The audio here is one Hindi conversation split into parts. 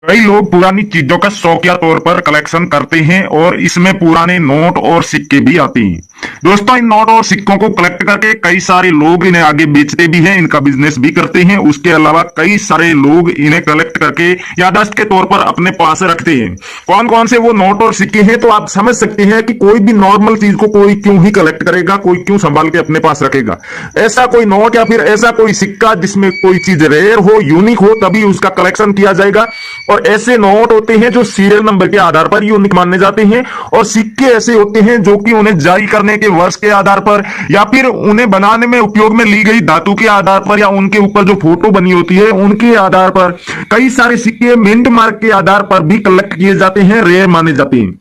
कई लोग पुरानी चीजों का शौकिया तौर पर कलेक्शन करते हैं और इसमें पुराने नोट और सिक्के भी आते हैं। दोस्तों, इन नोट और सिक्कों को कलेक्ट करके कई सारे लोग इन्हें आगे बेचते भी हैं, इनका बिजनेस भी करते हैं। उसके अलावा कई सारे लोग इन्हें कलेक्ट करके याददाश्त के तौर पर अपने पास रखते हैं। कौन कौन से वो नोट और सिक्के हैं, तो आप समझ सकते हैं कि कोई भी नॉर्मल चीज को कोई क्यों ही कलेक्ट करेगा, कोई क्यों संभाल के अपने पास रखेगा। ऐसा कोई नोट या फिर ऐसा कोई सिक्का जिसमें कोई चीज रेयर हो, यूनिक हो, तभी उसका कलेक्शन किया जाएगा। और ऐसे नोट होते हैं जो सीरियल नंबर के आधार पर यूनिक माने जाते हैं, और सिक्के ऐसे होते हैं जो कि उन्हें जारी करने के वर्ष के आधार पर या फिर उन्हें बनाने में उपयोग में ली गई धातु के आधार पर या उनके ऊपर जो फोटो बनी होती है उनके आधार पर कई सारे सिक्के मिंट मार्क के आधार पर भी कलेक्ट किए जाते हैं, रेयर माने जाते हैं।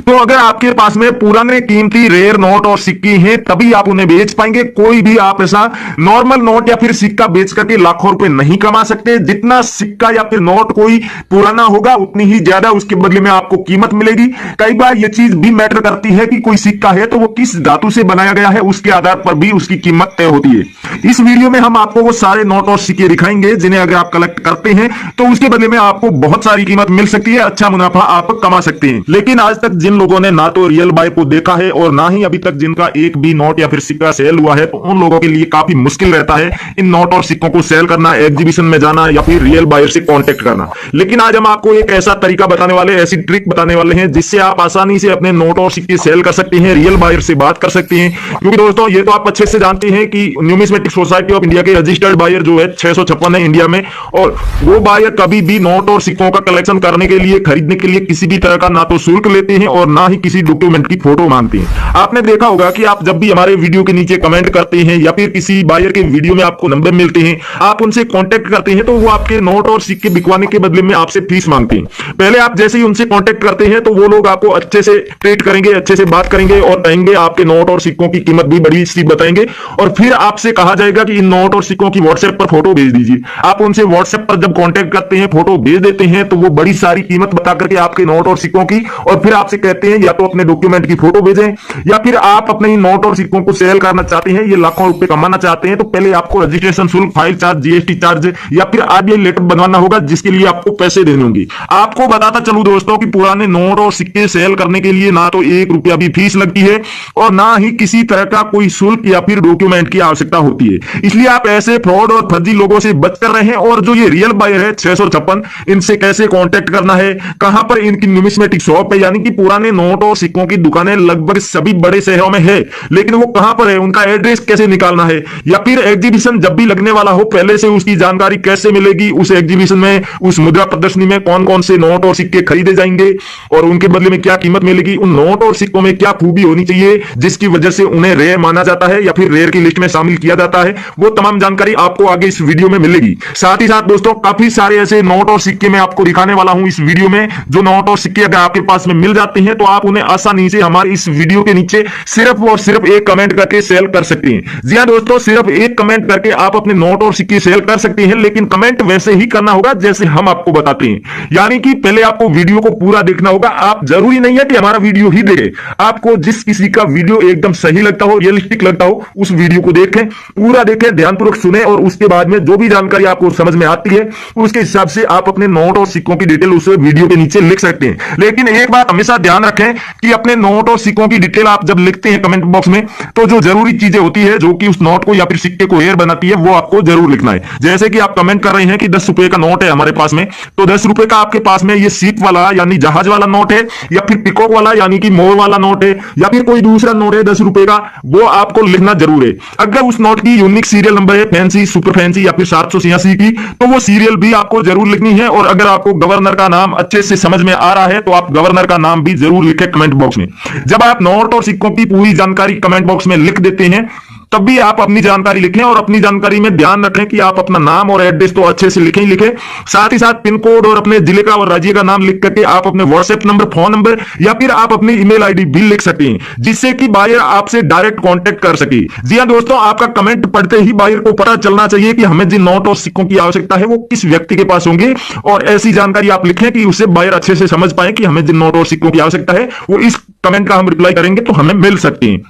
तो अगर आपके पास में पुराने कीमती रेयर नोट और सिक्के हैं तभी आप उन्हें बेच पाएंगे। कोई भी आप ऐसा नॉर्मल नोट या फिर सिक्का बेच करके लाखों रुपए नहीं कमा सकते। जितना सिक्का या फिर नोट कोई पुराना होगा उतनी ही ज्यादा उसके बदले में आपको कीमत मिलेगी। कई बार यह चीज भी मैटर करती है कि कोई सिक्का है तो वो किस धातु से बनाया गया है, उसके आधार पर भी उसकी कीमत तय होती है। इस वीडियो में हम आपको वो सारे नोट और सिक्के दिखाएंगे जिन्हें अगर आप कलेक्ट करते हैं तो उसके बदले में आपको बहुत सारी कीमत मिल सकती है, अच्छा मुनाफा आप कमा सकते हैं। लेकिन आज तक जिन लोगों ने ना तो रियल बाय को देखा है और ना ही अभी तक जिनका एक भी नोट या फिर सिक्का सेल हुआ है, तो उन लोगों के लिए काफी मुश्किल रहता है इन नोट और सिक्कों को सेल करना, एग्जीबिशन में जाना या फिर रियल बायर से कांटेक्ट करना। लेकिन आज हम आपको एक ऐसा तरीका बताने वाले, ऐसी ट्रिक बताने वाले हैं जिससे आप आसानी से अपने नोट और सिक्के सेल कर सकते हैं, रियल बायर से बात कर सकते हैं। क्योंकि दोस्तों ये तो आप अच्छे से जानते हैं कि न्यूमिस्मेटिक सोसाइटी ऑफ इंडिया के रजिस्टर्ड बायर जो है 656 है इंडिया में, और वो बायर कभी भी नोट और सिक्कों का कलेक्शन करने के लिए, खरीदने के लिए किसी भी तरह का ना तो शुल्क लेते हैं और ना ही किसी डॉक्यूमेंट की फोटो मांगते हैं। आपने देखा होगा कि आप जब भी हमारे वीडियो के नीचे कमेंट करते हैं या फिर किसी बायर के वीडियो में आपको नंबर मिलते हैं, आप उनसे कांटेक्ट करते हैं तो वो आपके नोट और सिक्के बिकवाने के बदले में आपसे फीस मांगते हैं। पहले आप जैसे ही उनसे कांटेक्ट करते हैं तो वो लोग आपको अच्छे से ट्रीट करेंगे, अच्छे से बात करेंगे और कहेंगे आपके नोट और सिक्कों की कीमत भी बड़ी सी बताएंगे, और फिर आपसे कहा जाएगा कि इन नोट और सिक्कों की व्हाट्सएप पर फोटो भेज दीजिए। आप उनसे व्हाट्सएप पर जब कांटेक्ट करते हैं, फोटो भेज देते हैं, तो वो बड़ी सारी कीमत बता करके आपके नोट और सिक्कों की, और फिर आपसे कहते हैं या तो अपने डॉक्यूमेंट की फोटो भेजें, या फिर आप अपने नोट और सिक्कों को सेल करना चाहते हैं, ये लाखों रुपए कमाना चाहते हैं, तो पहले आपको रजिस्ट्रेशन शुल्क, फाइल चार्ज, जीएसटी चार्ज या फिर आरबीआई लेटर बनवाना होगा, जिसके लिए आपको पैसे देने होंगे। आपको बताता चलूं दोस्तों कि पुराने नोट और सिक्के सेल करने के लिए ना तो 1 रुपया भी फीस लगती है और ना ही किसी तरह का कोई शुल्क या फिर डॉक्यूमेंट की आवश्यकता होती है। इसलिए आप ऐसे फ्रॉड और फर्जी लोगों से बच कर रहे हैं। और जो ये रियल बायर है 656, इनसे कैसे कॉन्टेक्ट करना है, कहां पर इनकी न्यूमिस्मेटिक शॉप है, यानी कि पुराने नोट और सिक्कों की दुकानें लगभग सभी बड़े शहरों में है, लेकिन वो कहां पर है, उनका एड्रेस कैसे निकालना है, या फिर एग्जीबिशन जब भी लगने वाला हो पहले से उसकी जानकारी कैसे मिलेगी, उस एग्जीबिशन में, उस मुद्रा प्रदर्शनी में कौन कौन से नोट और सिक्के खरीदे जाएंगे और उनके बदले में क्या कीमत मिलेगी, उन नोट और सिक्कों में क्या खूबी होनी चाहिए जिसकी वजह से उन्हें रेयर माना जाता है या फिर रेयर की लिस्ट में शामिल किया जाता है, वो तमाम जानकारी आपको आगे इस वीडियो में मिलेगी। साथ ही साथ दोस्तों काफी सारे ऐसे नोट और सिक्के मैं आपको दिखाने वाला हूं इस वीडियो में, जो नोट और सिक्के अगर आपके पास में मिल जाते हैं तो आप उन्हें आसानी से हमारे इस वीडियो के नीचे सिर्फ और सिर्फ एक कमेंट करके सेल कर सकते हैं। जी हां दोस्तों, सिर्फ एक कमेंट करके आप अपने नोट और सिक्के सेल कर सकते हैं, लेकिन कमेंट वैसे ही करना होगा जैसे हम आपको बताते हैं। यानी कि पहले आपको वीडियो को पूरा देखना होगा। आप जरूरी नहीं है कि हमारा वीडियो ही देखें, आपको जिस किसी का वीडियो एकदम सही लगता हो, रियलिस्टिक लगता हो, उस वीडियो को देखें, पूरा देखें, ध्यानपूर्वक सुने, और उसके बाद में जो भी जानकारी आपको समझ में आती है उसके हिसाब से आप अपने नोट और सिक्कों की डिटेल उस वीडियो के नीचे लिख सकते हैं। लेकिन एक बात हमेशा ध्यान रखें कि अपने नोट और सिक्कों की डिटेल आप जब लिखते हैं कमेंट बॉक्स में, तो जो जरूरी चीजें होती है जो कि उस नोट को या फिर सिक्के को रेयर बनाती है वो आपको जरूर लिखना है। जैसे कि आप कमेंट कर रहे हैं कि 10 रुपए का नोट है हमारे पास में, तो 10 रुपए का आपके पास में ये सीप वाला यानी जहाज वाला नोट है, या फिर पिकॉक वाला यानी कि मोर वाला नोट है, या फिर कोई दूसरा नोट है 10 रुपए का, वो आपको लिखना जरूर है। अगर उस नोट की यूनिक सीरियल नंबर है, फैंसी, सुपर फैंसी या फिर 786 की, तो वो सीरियल भी आपको जरूर लिखनी है। और अगर आपको गवर्नर का नाम अच्छे से समझ में आ रहा है तो आप गवर्नर का नाम भी जरूर लिखें कमेंट बॉक्स में। जब आप नोट और सिक्कों की पूरी जानकारी कमेंट बॉक्स में लिख देते हैं तब भी आप अपनी जानकारी लिखें, और अपनी जानकारी में ध्यान रखें कि आप अपना नाम और एड्रेस तो अच्छे से लिखें ही लिखें, साथ ही साथ पिन कोड और अपने जिले का और राज्य का नाम लिख करके आप अपने व्हाट्सएप नंबर, फोन नंबर या फिर आप अपनी ईमेल आईडी भी लिख सकते हैं, जिससे कि बायर आपसे डायरेक्ट कांटेक्ट कर सके। जी हां दोस्तों, आपका कमेंट पढ़ते ही बायर को पता चलना चाहिए कि हमें जिन नोट और सिक्कों की आवश्यकता है वो किस व्यक्ति के पास होंगे, और ऐसी जानकारी आप लिखें कि उससे बायर अच्छे से समझ पाए कि हमें जिन नोट और सिक्कों की आवश्यकता है वो इस कमेंट का हम रिप्लाई करेंगे तो हमें मिल सकते हैं।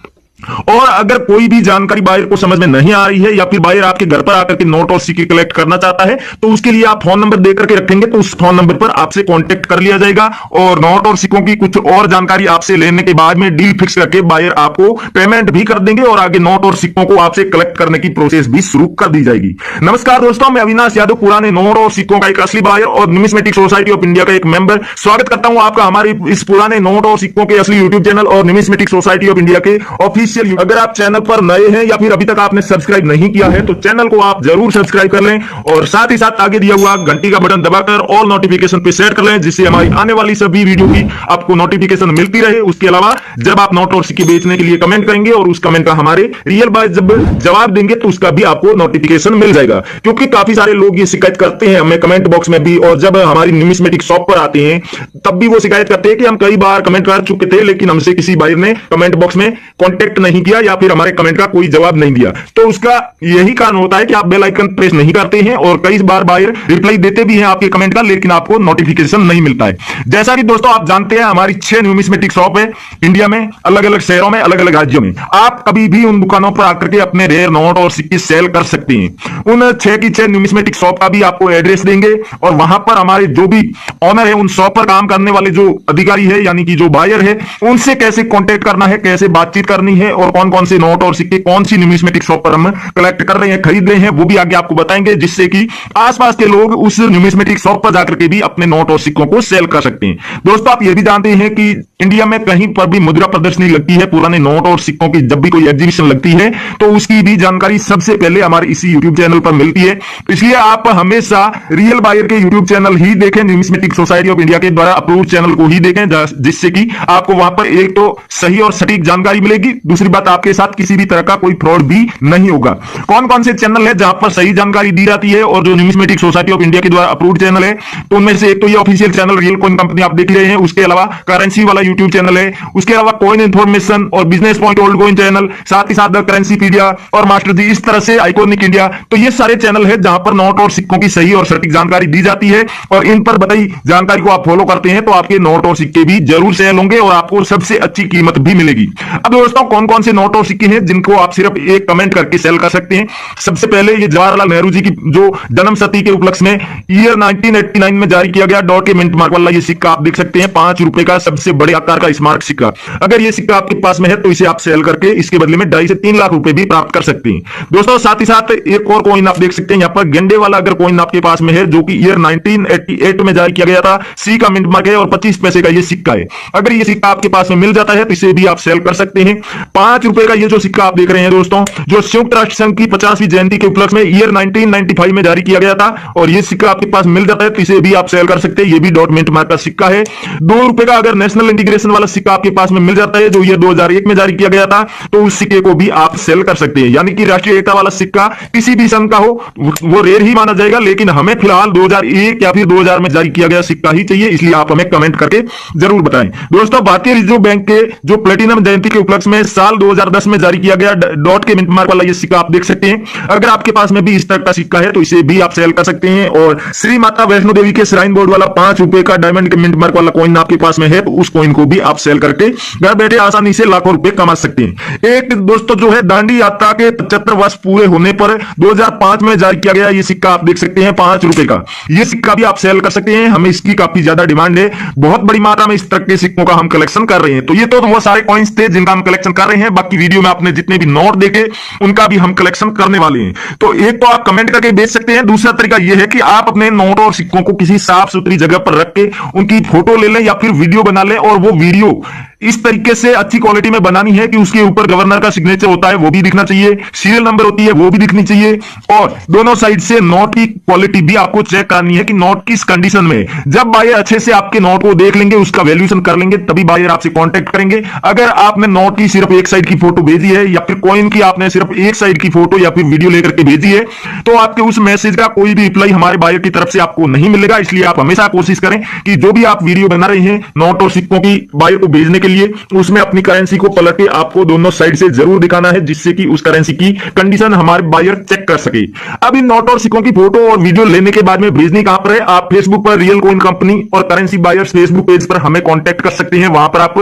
और अगर कोई भी जानकारी बायर को समझ में नहीं आ रही है या फिर बायर आपके घर पर आकर के नोट और सिक्के कलेक्ट करना चाहता है तो उसके लिए आप फोन नंबर देकर के रखेंगे तो उस फोन नंबर पर आपसे कांटेक्ट कर लिया जाएगा और नोट और सिक्कों की कुछ और जानकारी आपसे लेने के बाद में डील फिक्स करके बायर आपको पेमेंट भी कर देंगे और आगे नोट और सिक्कों को आपसे कलेक्ट करने की प्रोसेस भी शुरू कर दी जाएगी। नमस्कार दोस्तों, मैं अविनाश यादव, पुराने नोट और सिक्कों का एक असली बायर और न्यूमिस्मेटिक सोसाइटी ऑफ इंडिया का एक मेंबर, स्वागत करता हूं आपका हमारे इस पुराने नोट और सिक्कों के असली यूट्यूब चैनल और न्यूमिस्मेटिक सोसाइटी ऑफ इंडिया के ऑफिशियल। अगर आप चैनल पर नए हैं या फिर अभी तक आपने सब्सक्राइब नहीं किया है तो चैनल को आप जरूर सब्सक्राइब कर लें और साथ ही साथ आगे दिया हुआ घंटी का बटन दबाकर ऑल नोटिफिकेशन पे सेट कर लें जिससे हमारी आने वाली सभी वीडियो की आपको नोटिफिकेशन मिलती रहे। उसके अलावा जब आप नोट और सिक्के बेचने के लिए कमेंट करेंगे और उस कमेंट का हमारे रियल बाय जब जवाब देंगे तो उसका भी आपको नोटिफिकेशन मिल जाएगा, क्योंकि काफी सारे लोग ये शिकायत करते हैं हमें कमेंट बॉक्स में भी और जब हमारी न्यूमिस्मेटिक शॉप पर आते हैं तब भी वो शिकायत करते हैं कि हम कई बार कमेंट कर चुके थे लेकिन हमसे किसी बायर ने कमेंट बॉक्स में कॉन्टेक्ट नहीं किया या फिर हमारे कमेंट का कोई जवाब नहीं दिया। तो उसका यही कारण होता है कि आप बेल आइकन प्रेस नहीं करते हैं और कई बार बायर रिप्लाई देते भी हैं आपके कमेंट का लेकिन आपको नोटिफिकेशन नहीं मिलता है। जैसा कि दोस्तों आप जानते हैं हमारी 6 न्यूमिस्मेटिक शॉप है इंडिया में, अलग अलग शहरों में, अलग अलग राज्यों में। आप कभी भी उन दुकानों पर आकर के अपने रेयर नोट और सिक्के सेल कर सकते हैं। उन 6 की 6 न्यूमिस्मेटिक शॉप का भी आपको एड्रेस देंगे और वहां पर हमारे जो भी ऑनर है, उन शॉप पर काम करने वाले जो अधिकारी है यानी कि जो बायर है, उनसे कैसे कॉन्टेक्ट करना है, कैसे बातचीत करनी है और कौन कौन से नोट और सिक्के कौन सी न्यूमिस्मेटिक शॉप पर हम कलेक्ट कर रहे हैं, खरीद रहे हैं, वो भी आगे आपको बताएंगे जिससे कि आसपास के लोग उस न्यूमिस्मेटिक शॉप पर जाकर के भी अपने नोट और सिक्कों को सेल कर सकते हैं। दोस्तों आप ये भी जानते हैं कि इंडिया में कहीं पर भी मुद्रा प्रदर्शनी लगती है, पुराने नोट और सिक्कों की जब भी कोई एग्जीबिशन लगती है तो उसकी भी जानकारी सबसे पहले हमारे इसी यूट्यूब चैनल पर मिलती है। इसलिए आप हमेशा रियल बायर के यूट्यूब चैनल ही देखें, न्यूमिस्मेटिक सोसाइटी ऑफ इंडिया के द्वारा अप्रूव्ड चैनल को ही देखें जिससे कि आपको वहां पर एक तो सही और सटीक जानकारी मिलेगी, दूसरी बात आपके साथ किसी भी तरह का कोई फ्रॉड भी नहीं होगा। कौन कौन से चैनल है जहां पर सही जानकारी दी जाती है और जो न्यूमिस्मेटिक सोसाइटी ऑफ इंडिया के द्वारा अप्रूव्ड चैनल है तो उनमें से एक तो ये official channel real coin company आप देख रहे हैं, उसके अलावा करेंसी वाला यूट्यूब चैनल है, उसके अलावा कॉइन इन्फॉर्मेशन और business point old coin channel, साथ ही साथ करेंसी पीडिया और मास्टर जी, इस तरह से आइकॉनिक इंडिया। तो ये सारे चैनल है जहां पर नोट और सिक्कों की सही और सटीक जानकारी दी जाती है और इन पर बताई जानकारी को आप फॉलो करते हैं तो आपके नोट और सिक्के भी जरूर सेल होंगे और आपको सबसे अच्छी कीमत भी मिलेगी। अब दोस्तों कौन कौन से नोट और सिक्के हैं जिनको आप सिर्फ एक कमेंट करके सेल कर सकते हैं। सबसे पहले ये जवाहरलाल नेहरू जी की जो जन्म शती के उपलक्ष्य में ईयर 1989 में जारी किया गया डॉट के मिंट मार्क वाला ये सिक्का आप देख सकते हैं, 5 रुपए का सबसे बड़े आकार का स्मारक सिक्का। अगर ये सिक्का आपके पास में है तो इसे आप सेल करके इसके बदले में 2.5 से 3 लाख रुपए भी प्राप्त कर सकते हैं। दोस्तों साथ ही साथ एक और कॉइन आप देख सकते हैं यहाँ पर, गेंडे वाला अगर कॉइन आपके पास में है जो कि ईयर 1988 में जारी किया गया था, सी का मिंट मार्क है और 25 पैसे का ये सिक्का है। अगर ये सिक्का आपके पास में मिल जाता है तो इसे भी आप सेल कर सकते हैं। 5 रुपए का ये जो सिक्का आप देख रहे हैं दोस्तों, जो संयुक्त राष्ट्र संघ की 50वीं जयंती के उपलक्ष्य में ईयर 1995 में जारी किया गया था और ये सिक्का आपके पास मिल जाता है तो इसे भी आप सेल कर सकते हैं। ये भी डॉट मिंट मार्क का सिक्का है। 2 रुपए का अगर नेशनल इंटीग्रेशन वाला सिक्का आपके पास में मिल जाता है जो ईयर 2001 में जारी किया गया था तो उस सिक्के को भी आप सेल कर सकते हैं। यानी कि राष्ट्रीय एकता वाला सिक्का किसी भी संघ का हो वो रेयर ही माना जाएगा, लेकिन हमें फिलहाल 2001 या फिर 2000 में जारी किया गया सिक्का ही चाहिए, इसलिए आप हमें कमेंट करके जरूर बताएं। दोस्तों भारतीय रिजर्व बैंक के जो प्लेटिनम जयंती के उपलक्ष्य में साल 2010 में जारी किया गया डॉट के मिंट मार्क वाला ये सिक्का आप देख सकते हैं। अगर आपके पास में भी इस तरह का सिक्का है तो इसे भी आप सेल कर सकते हैं। और श्री माता वैष्णो देवी के श्राइन बोर्ड वाला 5 रुपए का डायमंड के मिंट मार्क वाला कॉइन आपके पास में है तो उस कॉइन को भी आप सेल करके घर बैठे आसानी से लाखों रुपए कमा सकते हैं। एक दोस्तों जो है दांडी यात्रा के 75 वर्ष पूरे होने पर 2005 में जारी किया गया ये सिक्का आप देख सकते हैं, 5 रुपए का। ये सिक्का भी आप सेल कर सकते हैं, हमें इसकी काफी ज्यादा डिमांड है, बहुत बड़ी मात्रा में इस तरह के सिक्कों का हम कलेक्शन कर रहे हैं। तो ये तो वो सारे कॉइन्स थे जिनका हम कलेक्शन कर रहे हैं, बाकी वीडियो में आपने जितने भी नोट देखे उनका भी हम कलेक्शन करने वाले हैं। तो एक तो आप कमेंट करके बेच सकते हैं, दूसरा तरीका यह है कि आप अपने नोट और सिक्कों को किसी साफ सुथरी जगह पर रख के उनकी फोटो ले लें या फिर वीडियो बना लें और वो वीडियो इस तरीके से अच्छी क्वालिटी में बनानी है कि उसके ऊपर गवर्नर का सिग्नेचर होता है वो भी दिखना चाहिए, सीरियल नंबर होती है वो भी दिखनी चाहिए और दोनों साइड से नोट की क्वालिटी भी आपको चेक करनी है कि नोट किस कंडीशन में। जब बायर अच्छे से आपके नोट को देख लेंगे, उसका वैल्यूएशन कर लेंगे, तभी बायर आपसे कांटेक्ट करेंगे। अगर आपने नोट की सिर्फ एक साइड की फोटो भेजी है या फिर कॉइन की आपने सिर्फ एक साइड की फोटो या फिर वीडियो लेकर के भेजी है तो आपके उस मैसेज का कोई भी रिप्लाई हमारे बायर की तरफ से आपको नहीं मिलेगा। इसलिए आप हमेशा कोशिश करें कि जो भी आप वीडियो बना रहे हैं नोट और सिक्कों की बायर को भेजने के लिए उसमें अपनी करेंसी को पलट के आपको दोनों साइड से जरूर दिखाना है, जिससे कि उस करेंसी की कंडीशन हमारे बायर चेक कर सके। अब इन नोट और सिक्कों की फोटो और वीडियो लेने के बाद में भेजनी कहां पर है? आप फेसबुक पर रियल कॉइन कंपनी और करेंसी बायर्स फेसबुक पेज पर हमें कांटेक्ट कर सकते हैं। वहां पर आप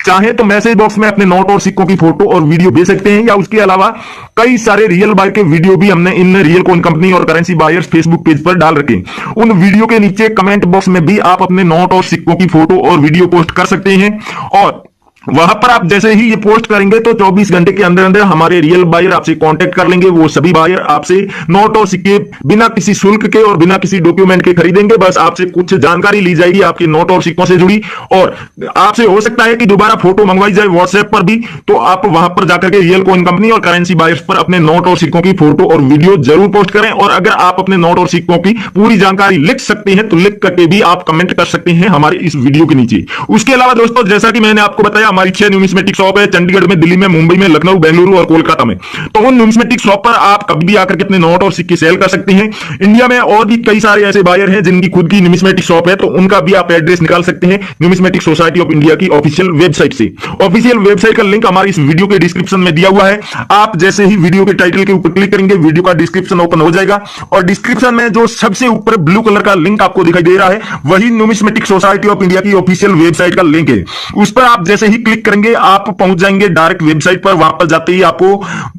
चाहें तो मैसेज बॉक्स में अपने नोट और सिक्कों की फोटो और वीडियो भेज सकते हैं, या उसके अलावा कई सारे रियल बाय के वीडियो भी हमने इन रियल कॉइन कंपनी और करेंसी बायर्स फेसबुक पेज पर डाल रखे। उन वीडियो के नीचे कमेंट बॉक्स में भी आप अपने नोट और सिक्कों की फोटो और वीडियो पोस्ट कर सकते हैं, और वहां पर आप जैसे ही ये पोस्ट करेंगे तो 24 घंटे के अंदर अंदर हमारे रियल बायर आपसे कांटेक्ट कर लेंगे। वो सभी बायर आपसे नोट और सिक्के बिना किसी शुल्क के और बिना किसी डॉक्यूमेंट के खरीदेंगे। बस आपसे कुछ जानकारी ली जाएगी आपके नोट और सिक्कों से जुड़ी, और आपसे हो सकता है कि दोबारा फोटो मंगवाई जाए व्हाट्सएप पर भी, तो आप वहां पर जाकर के रियल कॉइन कंपनी और करेंसी बायर्स पर अपने नोट और सिक्कों की फोटो और वीडियो जरूर पोस्ट करें। और अगर आप अपने नोट और सिक्कों की पूरी जानकारी लिख सकते हैं तो लिख करके भी आप कमेंट कर सकते हैं हमारे इस वीडियो के नीचे। उसके अलावा दोस्तों, जैसा कि मैंने आपको बताया, हमारी 6 न्यूमिस्मेटिक शॉप है चंडीगढ़ में, दिल्ली में, मुंबई में, लखनऊ, बेंगलुरु और कोलकाता में। तो उन न्यूमिस्मेटिक शॉप पर आप कभी भी आकर के अपने नोट और सिक्के सेल कर सकते हैं। इंडिया में और भी कई सारे ऐसे बायर हैं जिनकी खुद की न्यूमिस्मेटिक शॉप है, तो उनका भी आप एड्रेस निकाल सकते हैं न्यूमिस्मेटिक सोसाइटी ऑफ इंडिया की ऑफिशियल वेबसाइट से। ऑफिशियल वेबसाइट का लिंक हमारी इस वीडियो के डिस्क्रिप्शन में दिया हुआ है। आप जैसे ही वीडियो के टाइटल के ऊपर क्लिक करेंगे, वीडियो का डिस्क्रिप्शन ओपन हो जाएगा, और डिस्क्रिप्शन में जो सबसे ऊपर ब्लू कलर का लिंक आपको दिखाई दे रहा है वही न्यूमिस्मेटिक सोसाइटी ऑफ इंडिया की ऑफिशियल वेबसाइट का लिंक है। उस पर आप जैसे ही क्लिक करेंगे आप पहुंच जाएंगे डायरेक्ट वेबसाइट पर। वहां पर जाते ही आपको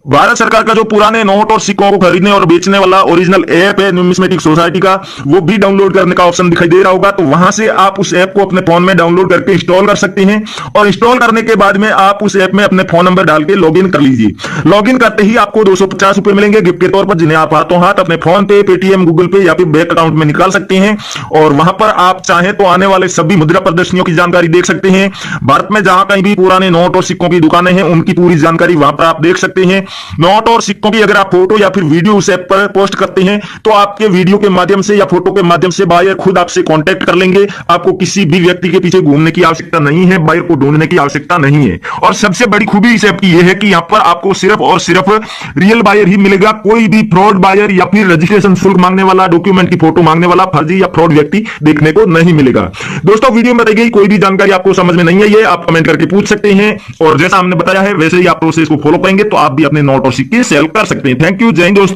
भारत सरकार का जो पुराने नोट और सिक्कों को खरीदने और बेचने वाला ओरिजिनल ऐप है न्यूमिस्मेटिक सोसाइटी का, वो भी डाउनलोड करने का ऑप्शन दिखाई दे रहा होगा। तो वहां से आप उस ऐप को अपने फोन में डाउनलोड करके इंस्टॉल कर सकते हैं, और इंस्टॉल करने के बाद में आप उस ऐप में अपने फोन नंबर डाल के लॉगिन कर लीजिए। लॉगिन करते ही आपको 250 रुपए मिलेंगे गिफ्ट के तौर पर, जिन्हें आप हाथों हाथ अपने फोन पे, पेटीएम, गूगल पे या फिर बैंक अकाउंट में निकाल सकते हैं। और वहां पर आप चाहें तो आने वाले सभी मुद्रा प्रदर्शनियों की जानकारी देख सकते हैं। भारत में जहां कहीं भी पुराने नोट और सिक्कों की दुकानें हैं उनकी पूरी जानकारी वहां पर आप देख सकते हैं। नोट और सिक्कों की अगर आप फोटो या फिर वीडियो उस ऐप पर पोस्ट करते हैं तो आपके वीडियो के माध्यम से या फोटो के माध्यम से बायर खुद आपसे कांटेक्ट कर लेंगे। आपको किसी भी व्यक्ति के पीछे घूमने की आवश्यकता नहीं है, बायर को ढूंढने की आवश्यकता नहीं है। और सबसे बड़ी खूबी इस ऐप की यह है कि यहां पर आपको सिर्फ और सिर्फ रियल बायर ही मिलेगा। कोई भी फ्रॉड बायर या फिर रजिस्ट्रेशन शुल्क मांगने वाला, डॉक्यूमेंट की फोटो मांगने वाला फर्जी या फ्रॉड व्यक्ति देखने को नहीं मिलेगा। दोस्तों, वीडियो में बताई गई कोई भी जानकारी आपको समझ में नहीं आई है, आप कमेंट करके पूछ सकते हैं, और जैसा हमने बताया है वैसे ही आप प्रोसेस को फॉलो करेंगे तो आप भी अपने नोट और सिक्के सेल कर सकते हैं। थैंक यू, जय हिंद दोस्तों।